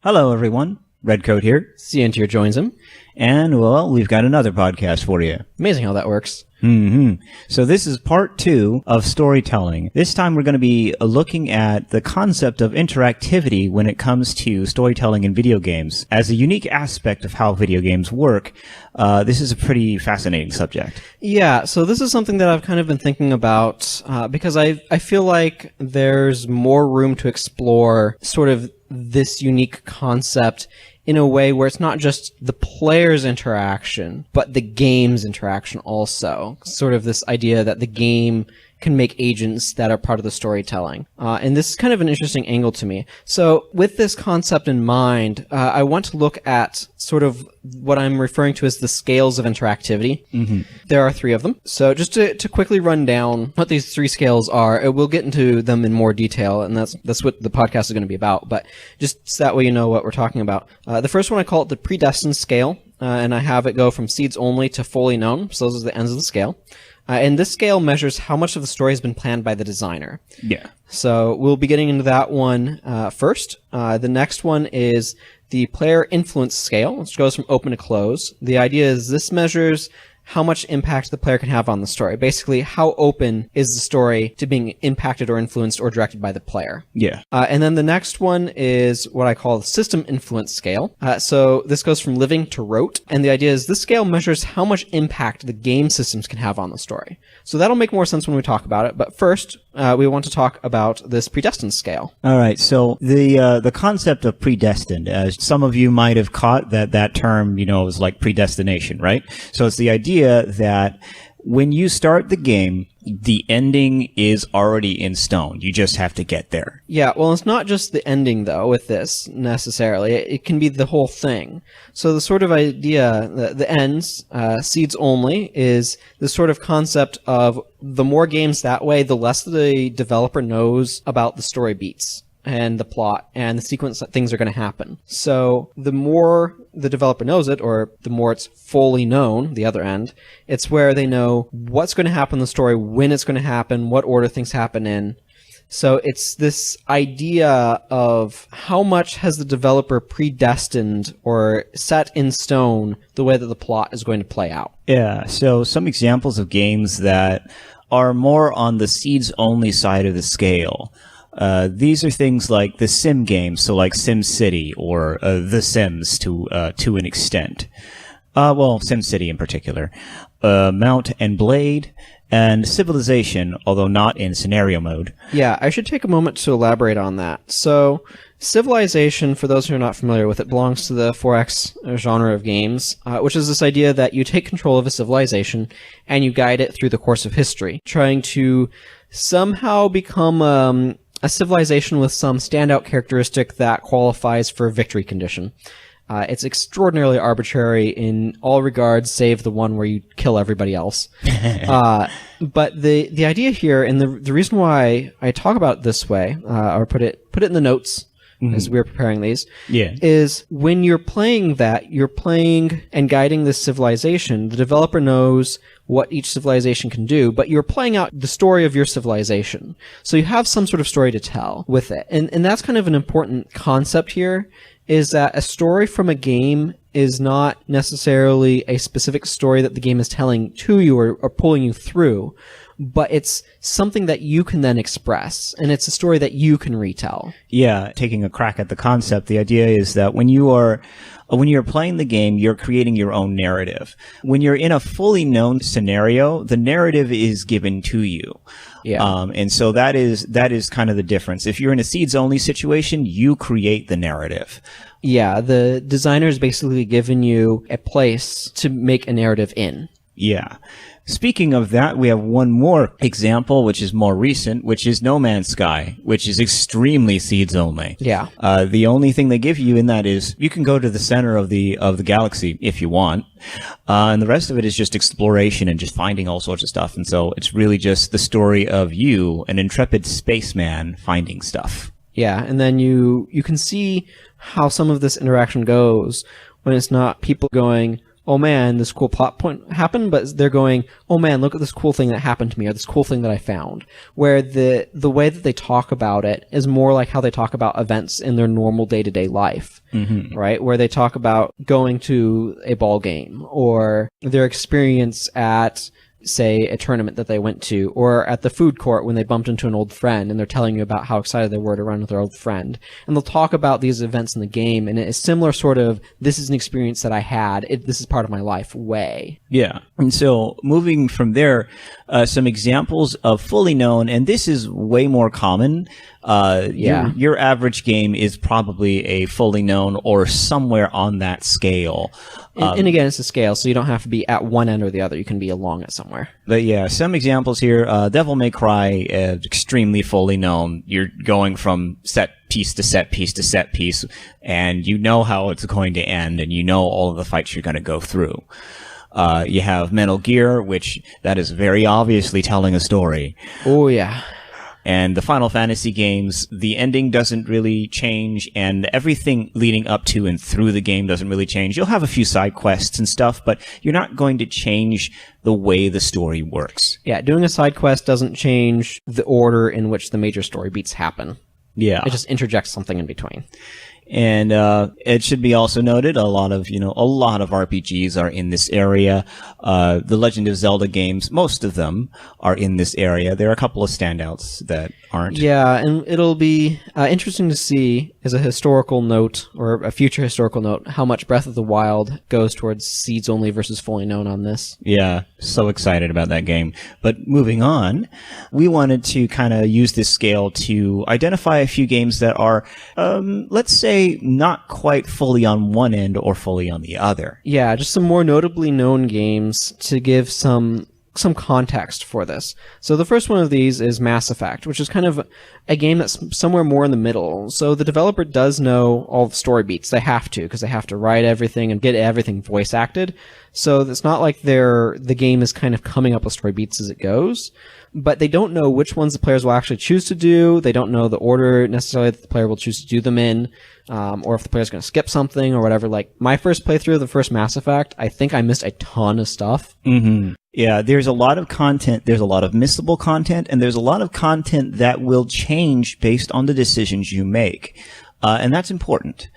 Hello, everyone. Redcoat here. Cientier joins him. And, well, we've got another podcast for you. Amazing how that works. So this is part 2 of storytelling. This time we're going to be looking at the concept of interactivity when it comes to storytelling in video games. As a unique aspect of how video games work, this is a pretty fascinating subject. Yeah, so this is something that I've kind of been thinking about because I feel like there's more room to explore sort of this unique concept in a way where it's not just the player's interaction, but the game's interaction also. Sort of this idea that the game can make agents that are part of the storytelling. And this is kind of an interesting angle to me. So with this concept in mind, I want to look at sort of what I'm referring to as the scales of interactivity. There are 3 of them. So just to quickly run down what these 3 scales are, we'll get into them in more detail, and that's what the podcast is going to be about. But just so that way you know what we're talking about. The first one, I call it the Predestined scale, and I have it go from seeds only to fully known. So those are the ends of the scale. And this scale measures how much of the story has been planned by the designer. Yeah. So we'll be getting into that one first. The next one is the player influence scale, which goes from open to close. The idea is this measures how much impact the player can have on the story. Basically, how open is the story to being impacted or influenced or directed by the player. Yeah. And then the next one is what I call the system influence scale. So this goes from living to rote. And the idea is this scale measures how much impact the game systems can have on the story. So that'll make more sense when we talk about it. But first, we want to talk about this predestined scale. All right. So the concept of predestined, as some of you might have caught that term, is like predestination, right? So it's the idea that when you start the game, the ending is already in stone. You just have to get there. Yeah, well, it's not just the ending, though, with this, necessarily. It can be the whole thing. So the sort of idea, the ends, seeds only, is the sort of concept of the more games that way, the less the developer knows about the story beats and the plot and the sequence that things are going to happen. So the more the developer knows it, or the more it's fully known, the other end, it's where they know what's going to happen in the story, when it's going to happen, what order things happen in. So it's this idea of how much has the developer predestined or set in stone the way that the plot is going to play out. Yeah, so some examples of games that are more on the seeds-only side of the scale. These are things like the sim games, so like SimCity or The Sims to an extent. SimCity in particular. Mount and Blade, and Civilization, although not in scenario mode. Yeah, I should take a moment to elaborate on that. So, Civilization, for those who are not familiar with it, belongs to the 4X genre of games, which is this idea that you take control of a civilization and you guide it through the course of history, trying to somehow become a civilization with some standout characteristic that qualifies for a victory condition. It's extraordinarily arbitrary in all regards, save the one where you kill everybody else. But the idea here, and the reason why I talk about it this way, or put it in the notes as we're preparing these, is when you're playing that, you're playing and guiding this civilization. The developer knows what each civilization can do, but you're playing out the story of your civilization. So you have some sort of story to tell with it. And that's kind of an important concept here, is that a story from a game is not necessarily a specific story that the game is telling to you or pulling you through, but it's something that you can then express, and it's a story that you can retell. Yeah, taking a crack at the concept, the idea is that when you're playing the game, you're creating your own narrative. When you're in a fully known scenario, the narrative is given to you. Yeah. And so that is kind of the difference. If you're in a seeds-only situation, you create the narrative. Yeah, the designer's basically given you a place to make a narrative in. Yeah. Speaking of that, we have one more example, which is more recent, which is No Man's Sky, which is extremely seeds only. Yeah. The only thing they give you in that is you can go to the center of the galaxy if you want, and the rest of it is just exploration and just finding all sorts of stuff. And so it's really just the story of you, an intrepid spaceman, finding stuff. Yeah, and then you can see how some of this interaction goes when it's not people going, oh man, this cool plot point happened, but they're going, oh man, look at this cool thing that happened to me, or this cool thing that I found. Where the way that they talk about it is more like how they talk about events in their normal day-to-day life, right? Where they talk about going to a ball game, or their experience at, say, a tournament that they went to, or at the food court when they bumped into an old friend and they're telling you about how excited they were to run with their old friend. And they'll talk about these events in the game in a similar sort of, this is an experience that I had, this is part of my life way. Yeah. And so moving from there, some examples of fully known, and this is way more common. Your average game is probably a fully known or somewhere on that scale. And again, it's a scale, so you don't have to be at one end or the other. You can be along it somewhere. But yeah, some examples here. Devil May Cry, extremely fully known. You're going from set piece to set piece to set piece, and you know how it's going to end, and you know all of the fights you're going to go through. You have Metal Gear, which that is very obviously telling a story. Oh, yeah. And the Final Fantasy games, the ending doesn't really change, and everything leading up to and through the game doesn't really change. You'll have a few side quests and stuff, but you're not going to change the way the story works. Yeah, doing a side quest doesn't change the order in which the major story beats happen. Yeah. It just interjects something in between. And it should be also noted, a lot of RPGs are in this area. The Legend of Zelda games, most of them are in this area. There are a couple of standouts that aren't. Yeah, and it'll be interesting to see, as a historical note, or a future historical note, how much Breath of the Wild goes towards seeds only versus fully known on this. Yeah, so excited about that game. But moving on, we wanted to kind of use this scale to identify a few games that are, let's say, not quite fully on one end or fully on the other. Yeah, just some more notably known games to give some context for this. So the first one of these is Mass Effect, which is kind of a game that's somewhere more in the middle. So the developer does know all the story beats. They have to, because they have to write everything and get everything voice acted. So it's not like the game is kind of coming up with story beats as it goes. But they don't know which ones the players will actually choose to do. They don't know the order necessarily that the player will choose to do them in, or if the player's going to skip something or whatever. Like, my first playthrough of the first Mass Effect, I think I missed a ton of stuff. Mm-hmm. Yeah, there's a lot of content, there's a lot of missable content, and there's a lot of content that will change based on the decisions you make. And that's important.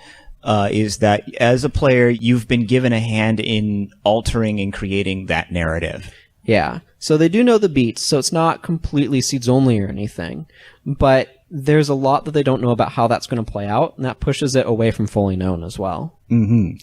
Is that as a player, you've been given a hand in altering and creating that narrative. Yeah. So they do know the beats, so it's not completely seeds only or anything. But there's a lot that they don't know about how that's going to play out, and that pushes it away from fully known as well. Mm-hmm.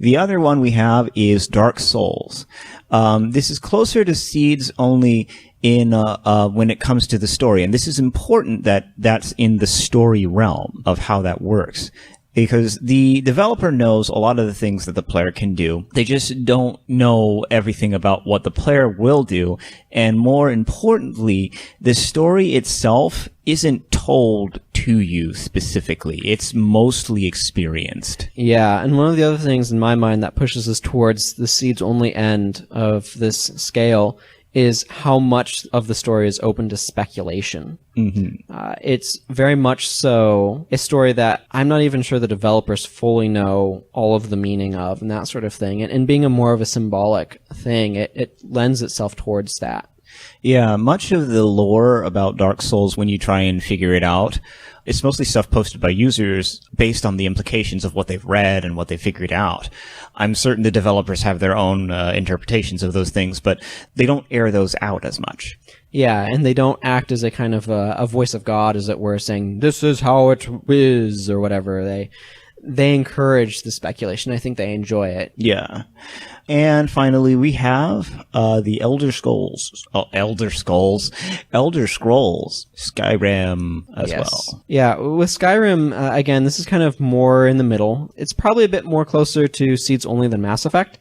The other one we have is Dark Souls. This is closer to seeds only in when it comes to the story, and this is important that that's in the story realm of how that works. Because the developer knows a lot of the things that the player can do. They just don't know everything about what the player will do. And more importantly, the story itself isn't told to you specifically. It's mostly experienced. Yeah, and one of the other things in my mind that pushes us towards the seeds-only end of this scale is how much of the story is open to speculation. Mm-hmm. It's very much so a story that I'm not even sure the developers fully know all of the meaning of and that sort of thing. And being a more of a symbolic thing, it lends itself towards that. Yeah, much of the lore about Dark Souls, when you try and figure it out, it's mostly stuff posted by users based on the implications of what they've read and what they figured out. I'm certain the developers have their own interpretations of those things, but they don't air those out as much. Yeah, and they don't act as a kind of a voice of God, as it were, saying, this is how it is, or whatever. They encourage the speculation. I think they enjoy it. Yeah. And finally, we have the Elder Scrolls, Skyrim as well. Yeah, with Skyrim, again, this is kind of more in the middle. It's probably a bit more closer to seeds only than Mass Effect.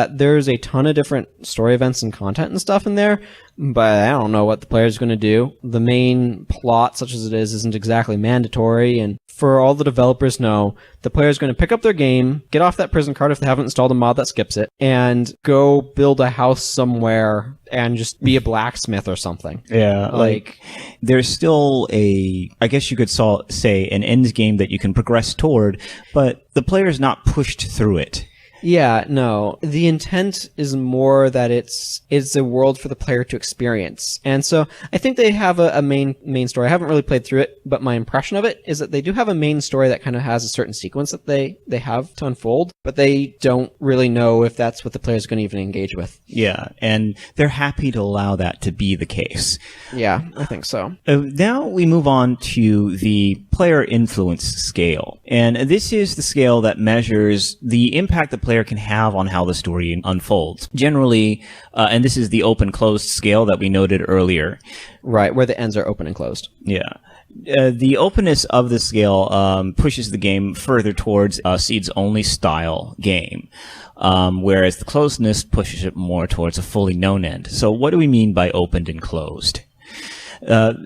There's a ton of different story events and content and stuff in there, but I don't know what the player's going to do. The main plot, such as it is, isn't exactly mandatory, and for all the developers know, the player's going to pick up their game, get off that prison card if they haven't installed a mod that skips it, and go build a house somewhere and just be a blacksmith or something. Yeah, like there's still I guess you could say, an end game that you can progress toward, but the player's not pushed through it. Yeah, no. The intent is more that it's a world for the player to experience. And so I think they have a main story. I haven't really played through it, but my impression of it is that they do have a main story that kind of has a certain sequence that they have to unfold, but they don't really know if that's what the player is going to even engage with. Yeah, and they're happy to allow that to be the case. Yeah, I think so. Now we move on to the player influence scale. And this is the scale that measures the impact the player can have on how the story unfolds. Generally, and this is the open-closed scale that we noted earlier. Right, where the ends are open and closed. Yeah. The openness of the scale pushes the game further towards a seeds-only style game, whereas the closedness pushes it more towards a fully known end. So what do we mean by opened and closed?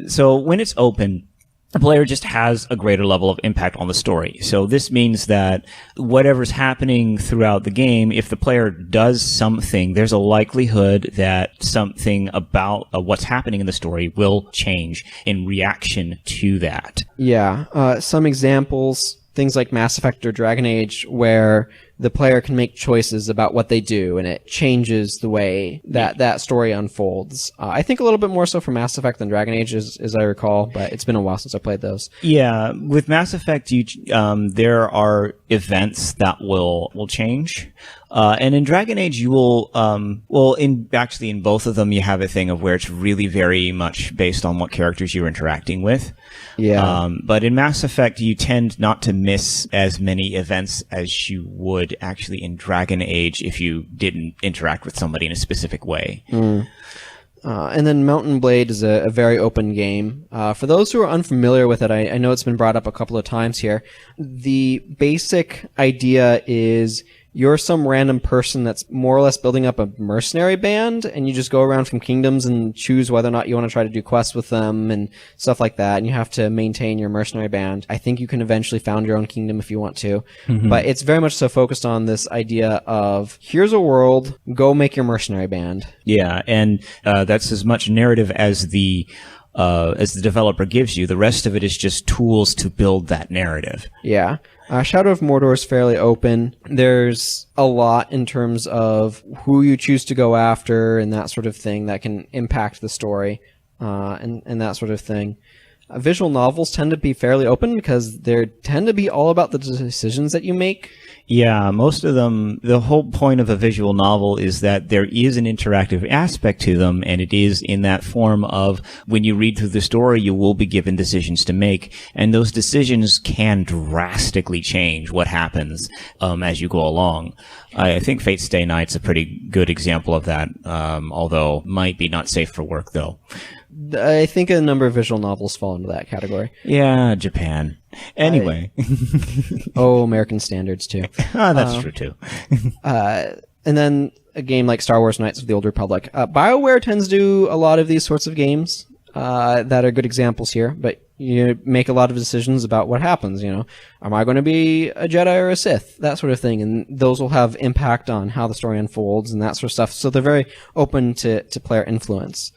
So when it's open, the player just has a greater level of impact on the story. So this means that whatever's happening throughout the game, if the player does something, there's a likelihood that something about what's happening in the story will change in reaction to that. Yeah. Some examples, things like Mass Effect or Dragon Age, where the player can make choices about what they do, and it changes the way that story unfolds. I think a little bit more so for Mass Effect than Dragon Age, as I recall, but it's been a while since I played those. Yeah, with Mass Effect, there are events that will change. And in Dragon Age, you will, in both of them, you have a thing of where it's really very much based on what characters you're interacting with. Yeah. But in Mass Effect, you tend not to miss as many events as you would actually in Dragon Age if you didn't interact with somebody in a specific way. And then Mountain Blade is a very open game. For those who are unfamiliar with it, I know it's been brought up a couple of times here. The basic idea is you're some random person that's more or less building up a mercenary band, and you just go around from kingdoms and choose whether or not you want to try to do quests with them and stuff like that, and you have to maintain your mercenary band. I think you can eventually found your own kingdom if you want to, but it's very much so focused on this idea of, here's a world, go make your mercenary band. Yeah, and that's as much narrative as the developer gives you. The rest of it is just tools to build that narrative. Yeah. Shadow of Mordor is fairly open. There's a lot in terms of who you choose to go after and that sort of thing that can impact the story, and that sort of thing. Visual novels tend to be fairly open because they tend to be all about the decisions that you make. Yeah, most of them, the whole point of a visual novel is that there is an interactive aspect to them, and it is in that form of when you read through the story, you will be given decisions to make, and those decisions can drastically change what happens as you go along. I think Fate's Stay Night's a pretty good example of that, although might be not safe for work, though. I think a number of visual novels fall into that category. Yeah, Japan. Anyway. American standards, too. That's true, too. And then a game like Star Wars Knights of the Old Republic. BioWare tends to do a lot of these sorts of games that are good examples here, but you make a lot of decisions about what happens, am I going to be a Jedi or a Sith? That sort of thing, and those will have impact on how the story unfolds and that sort of stuff, so they're very open to player influence.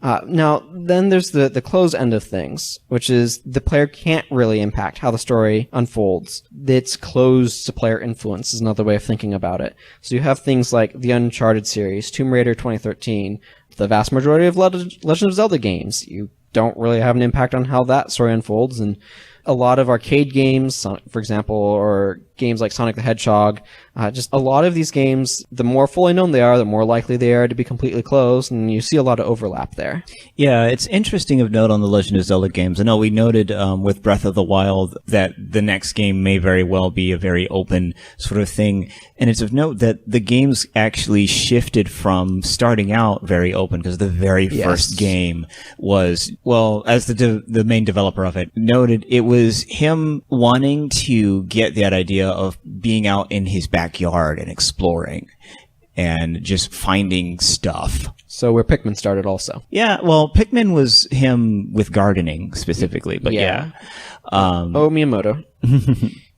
Now, then there's the closed end of things, which is the player can't really impact how the story unfolds. It's closed to player influence is another way of thinking about it. So you have things like the Uncharted series, Tomb Raider 2013, the vast majority of Legend of Zelda games. You don't really have an impact on how that story unfolds, and a lot of arcade games, for example, or games like Sonic the Hedgehog, just a lot of these games, the more fully known they are, the more likely they are to be completely closed, and you see a lot of overlap there. Yeah, it's interesting of note on the Legend of Zelda games. I know we noted with Breath of the Wild that the next game may very well be a very open sort of thing, and it's of note that the games actually shifted from starting out very open, because the very first game was, well, as the main developer of it noted, it was him wanting to get that idea of being out in his backyard and exploring and just finding stuff. So where Pikmin started also. Yeah, well, Pikmin was him with gardening specifically, but yeah. Miyamoto.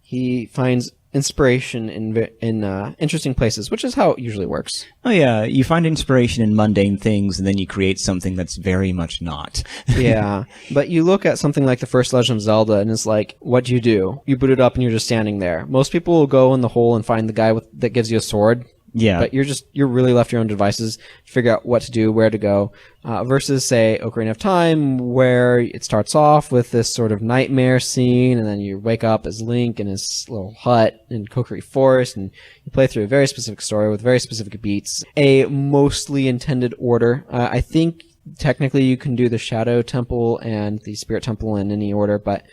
He finds inspiration in interesting places, which is how it usually works. Oh yeah, you find inspiration in mundane things, and then you create something that's very much not. Yeah, but you look at something like the first Legend of Zelda, and it's like, what do? You boot it up, and you're just standing there. Most people will go in the hole and find the guy that gives you a sword. Yeah. But you're really left to your own devices to figure out what to do, where to go, versus, say, Ocarina of Time, where it starts off with this sort of nightmare scene, and then you wake up as Link in his little hut in Kokiri Forest, and you play through a very specific story with very specific beats, a mostly intended order. I think technically you can do the Shadow Temple and the Spirit Temple in any order, but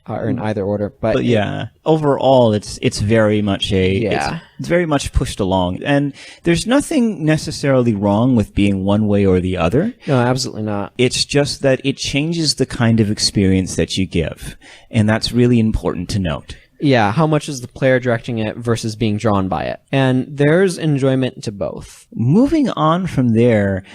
or in either order, but yeah, overall, it's very much Yeah. it's very much pushed along, and there's nothing necessarily wrong with being one way or the other. No, absolutely not. It's just that it changes the kind of experience that you give, and that's really important to note. Yeah, how much is the player directing it versus being drawn by it? And there's enjoyment to both. Moving on from there,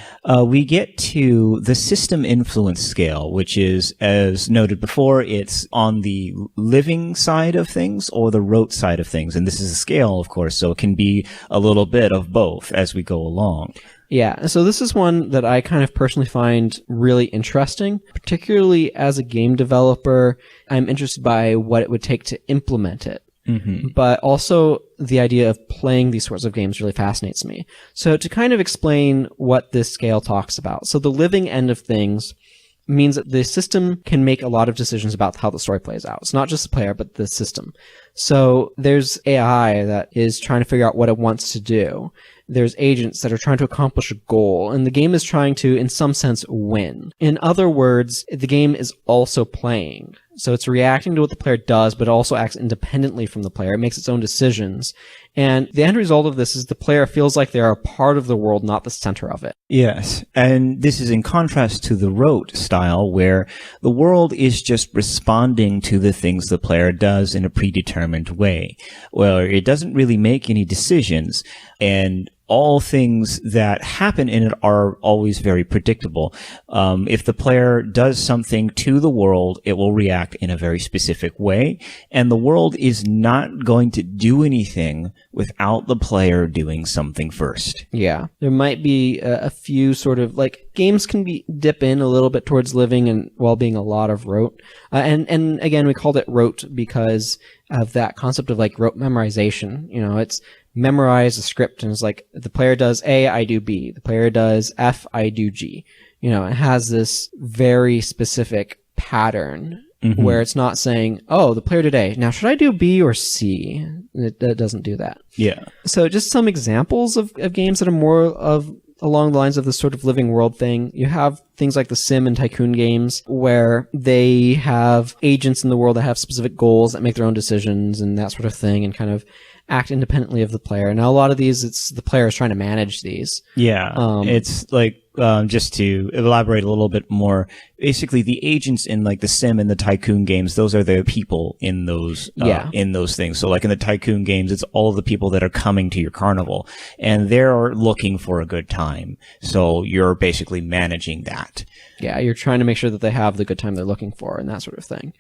we get to the system influence scale, which is, as noted before, it's on the living side of things or the rote side of things. And this is a scale, of course, so it can be a little bit of both as we go along. Yeah, so this is one that I kind of personally find really interesting, particularly as a game developer. I'm interested by what it would take to implement it. Mm-hmm. But also the idea of playing these sorts of games really fascinates me. So to kind of explain what this scale talks about. So the living end of things means that the system can make a lot of decisions about how the story plays out. It's not just the player, but the system. So there's AI that is trying to figure out what it wants to do. There's agents that are trying to accomplish a goal, and the game is trying to, in some sense, win. In other words, the game is also playing. So it's reacting to what the player does, but also acts independently from the player. It makes its own decisions. And the end result of this is the player feels like they are a part of the world, not the center of it. Yes, and this is in contrast to the rote style, where the world is just responding to the things the player does in a predetermined way. Well, it doesn't really make any decisions, and all things that happen in it are always very predictable. If the player does something to the world, it will react in a very specific way, and the world is not going to do anything without the player doing something first. Yeah. There might be a few sort of, like, games can dip in a little bit towards living and while being a lot of rote. And again, we called it rote because of that concept of, like, rote memorization. You know, it's memorize a script, and it's like, the player does A, I do B. The player does F, I do G. You know, it has this very specific pattern. Mm-hmm. Where it's not saying, oh, the player did A. Now, should I do B or C? It doesn't do that. Yeah. So just some examples of games that are more along the lines of this sort of living world thing. You have things like the Sim and Tycoon games where they have agents in the world that have specific goals that make their own decisions and that sort of thing and kind of act independently of the player. Now, a lot of these, it's the player is trying to manage these. Yeah. It's like, just to elaborate a little bit more, basically the agents in like the Sim and the Tycoon games, those are the people in those, in those things. So like in the Tycoon games, it's all of the people that are coming to your carnival and they're looking for a good time. So you're basically managing that. Yeah. You're trying to make sure that they have the good time they're looking for and that sort of thing.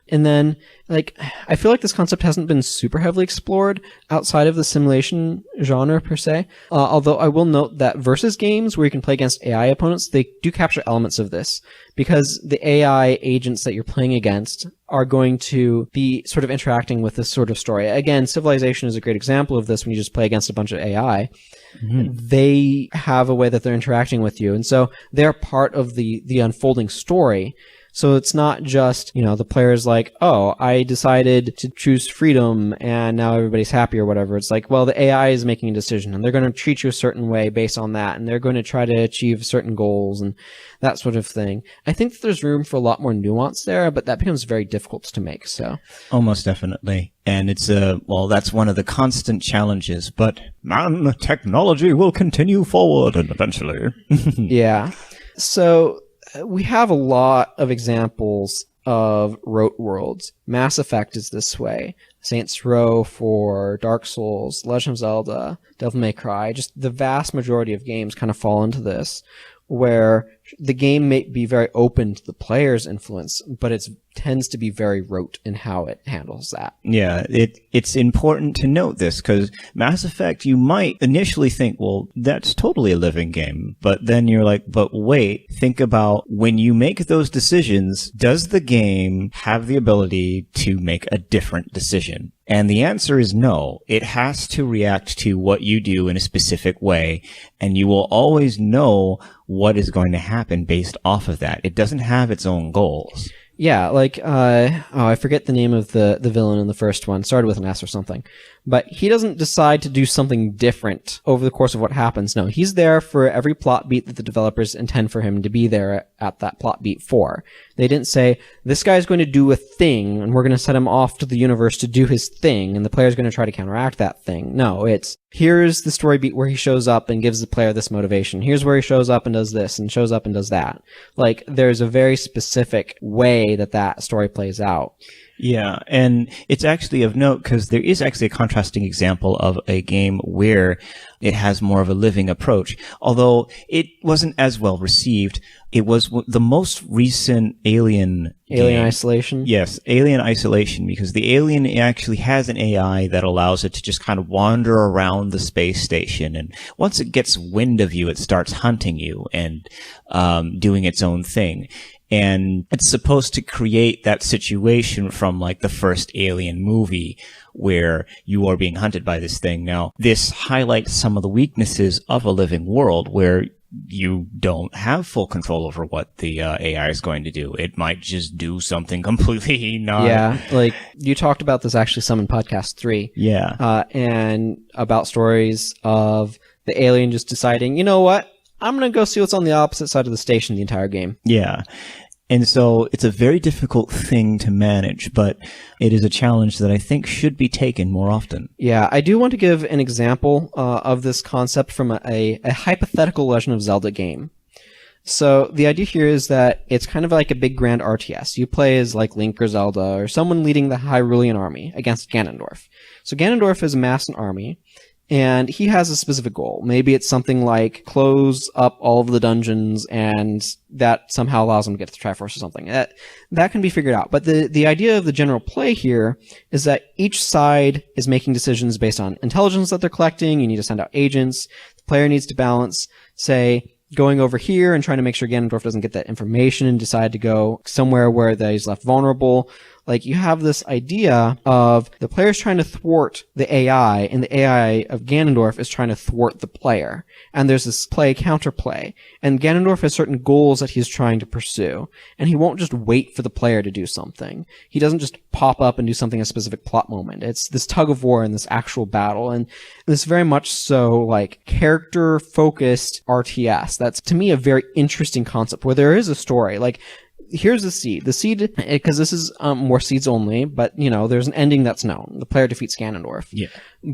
And then, like, I feel like this concept hasn't been super heavily explored outside of the simulation genre, per se. Although I will note that versus games where you can play against AI opponents, they do capture elements of this. Because the AI agents that you're playing against are going to be sort of interacting with this sort of story. Again, Civilization is a great example of this when you just play against a bunch of AI. Mm-hmm. They have a way that they're interacting with you. And so they're part of the unfolding story. So it's not just, you know, the player's like, oh, I decided to choose freedom and now everybody's happy or whatever. It's like, well, the AI is making a decision and they're going to treat you a certain way based on that. And they're going to try to achieve certain goals and that sort of thing. I think that there's room for a lot more nuance there, but that becomes very difficult to make. So almost definitely. And it's well, that's one of the constant challenges, but man, technology will continue forward and eventually. Yeah. So we have a lot of examples of rote worlds. Mass Effect is this way. Saints Row for Dark Souls, Legend of Zelda, Devil May Cry, just the vast majority of games kind of fall into this, where the game may be very open to the player's influence, but it tends to be very rote in how it handles that. Yeah, it's important to note this because Mass Effect, you might initially think, well, that's totally a living game. But then you're like, but wait, think about when you make those decisions, does the game have the ability to make a different decision? And the answer is no. It has to react to what you do in a specific way, and you will always know what is going to happen based off of that. It doesn't have its own goals. Yeah, like, I forget the name of the villain in the first one. Started with an S or something. But he doesn't decide to do something different over the course of what happens. No, he's there for every plot beat that the developers intend for him to be there at that plot beat for. They didn't say, this guy's going to do a thing, and we're going to set him off to the universe to do his thing, and the player's going to try to counteract that thing. No, it's, here's the story beat where he shows up and gives the player this motivation. Here's where he shows up and does this, and shows up and does that. Like, there's a very specific way that story plays out. Yeah, and it's actually of note because there is actually a contrasting example of a game where it has more of a living approach. Although it wasn't as well received, it was the most recent Alien game. Isolation? Yes, Alien Isolation, because the Alien actually has an AI that allows it to just kind of wander around the space station, and once it gets wind of you, it starts hunting you and doing its own thing. And it's supposed to create that situation from like the first Alien movie where you are being hunted by this thing. Now, this highlights some of the weaknesses of a living world where you don't have full control over what the AI is going to do. It might just do something completely not... Yeah, like you talked about this actually some in podcast 3. Yeah. And about stories of the alien just deciding, you know what? I'm going to go see what's on the opposite side of the station the entire game. Yeah. And so it's a very difficult thing to manage, but it is a challenge that I think should be taken more often. Yeah, I do want to give an example of this concept from a hypothetical Legend of Zelda game. So the idea here is that it's kind of like a big grand RTS. You play as like Link or Zelda or someone leading the Hyrulean army against Ganondorf. So Ganondorf has amassed an army, and he has a specific goal. Maybe it's something like close up all of the dungeons, and that somehow allows him to get to the Triforce or something. That can be figured out. But the idea of the general play here is that each side is making decisions based on intelligence that they're collecting. You need to send out agents. The player needs to balance, say, going over here and trying to make sure Ganondorf doesn't get that information and decide to go somewhere where he's left vulnerable. Like, you have this idea of the player's trying to thwart the AI, and the AI of Ganondorf is trying to thwart the player. And there's this play-counterplay. And Ganondorf has certain goals that he's trying to pursue. And he won't just wait for the player to do something. He doesn't just pop up and do something in a specific plot moment. It's this tug-of-war and this actual battle. And this very much so, like, character-focused RTS. That's, to me, a very interesting concept, where there is a story. Like, here's the seed. The seed, because this is more seeds only, but, you know, there's an ending that's known. The player defeats Ganondorf. Yeah.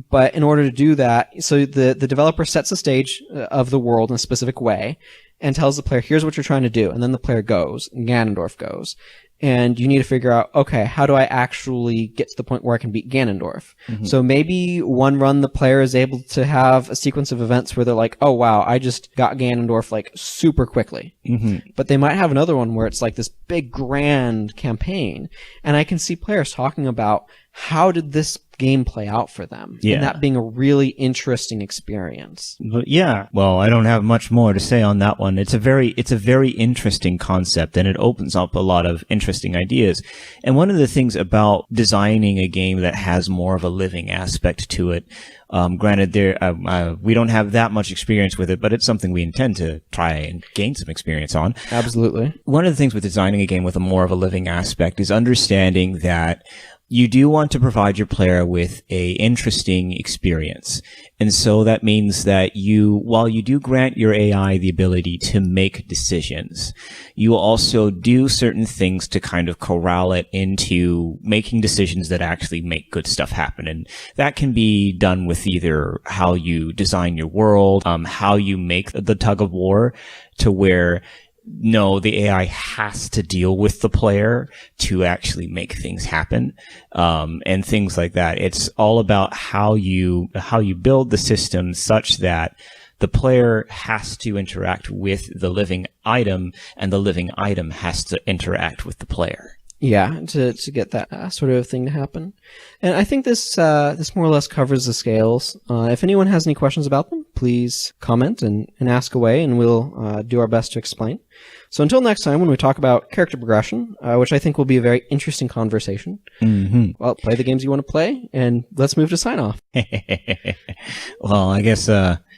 But in order to do that, so the developer sets the stage of the world in a specific way and tells the player, here's what you're trying to do. And then the player goes, and Ganondorf goes. And you need to figure out, okay, how do I actually get to the point where I can beat Ganondorf? Mm-hmm. So maybe one run the player is able to have a sequence of events where they're like, oh wow, I just got Ganondorf like super quickly. Mm-hmm. But they might have another one where it's like this big grand campaign. And I can see players talking about, how did this game play out for them? Yeah. And that being a really interesting experience. But yeah, well, I don't have much more to say on that one. It's a very interesting concept, and it opens up a lot of interesting ideas. And one of the things about designing a game that has more of a living aspect to it, granted, we don't have that much experience with it, but it's something we intend to try and gain some experience on. Absolutely. One of the things with designing a game with a more of a living aspect is understanding that you do want to provide your player with a interesting experience. And so that means that while you do grant your AI the ability to make decisions, you also do certain things to kind of corral it into making decisions that actually make good stuff happen. And that can be done with either how you design your world, how you make the tug of war to where no, the AI has to deal with the player to actually make things happen, and things like that. It's all about how you build the system such that the player has to interact with the living item, and the living item has to interact with the player. Yeah, to get that sort of thing to happen. And I think this more or less covers the scales. If anyone has any questions about them, please comment and ask away, and we'll do our best to explain. So until next time, when we talk about character progression, which I think will be a very interesting conversation, well, play the games you want to play, and let's move to sign off. Well, I guess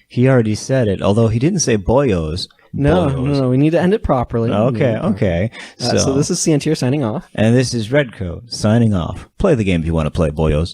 he already said it, although he didn't say boyos. No, we need to end it properly. Okay. So this is Santier signing off. And this is Redcoat signing off. Play the games you want to play, boyos.